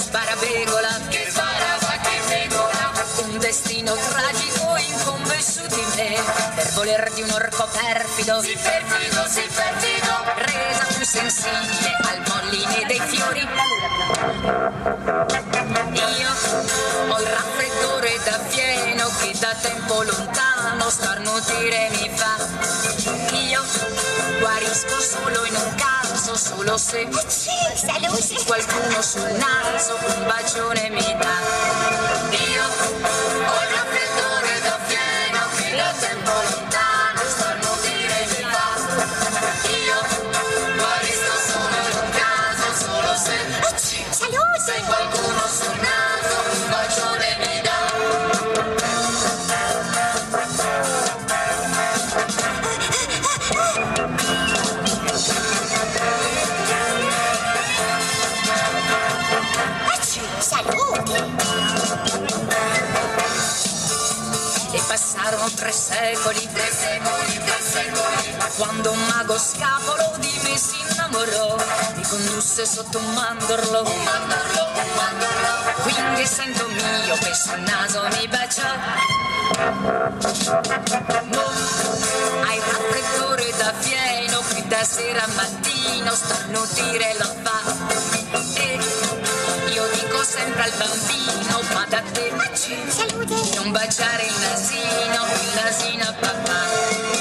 sparabegola, che sparava, che regola. un destino tragico incombe su di me, per voler di un orco perfido, Si perfido, resa più sensibile al polline dei fiori. Io ho il raffreddore da fieno che da tempo lontano starnutire mi fa. Io guarisco solo in un caso, solo se qualcuno sul naso un bacione mi dà. Io ho il raffreddore da fieno che da tempo lontano starnutire mi fa. Io guarisco solo in un caso, solo se qualcuno sul naso un bacione mi dà. E passarono 3 secoli, quando un mago scapolo di me si innamorò, mi condusse sotto un mandorlo, quindi essendo mio peso il naso mi baciò. Hai il raffreddore da fieno, qui da sera a mattino starnutire la fa. E io dico sempre al bambino, ma da te non baciare il nasino a papà.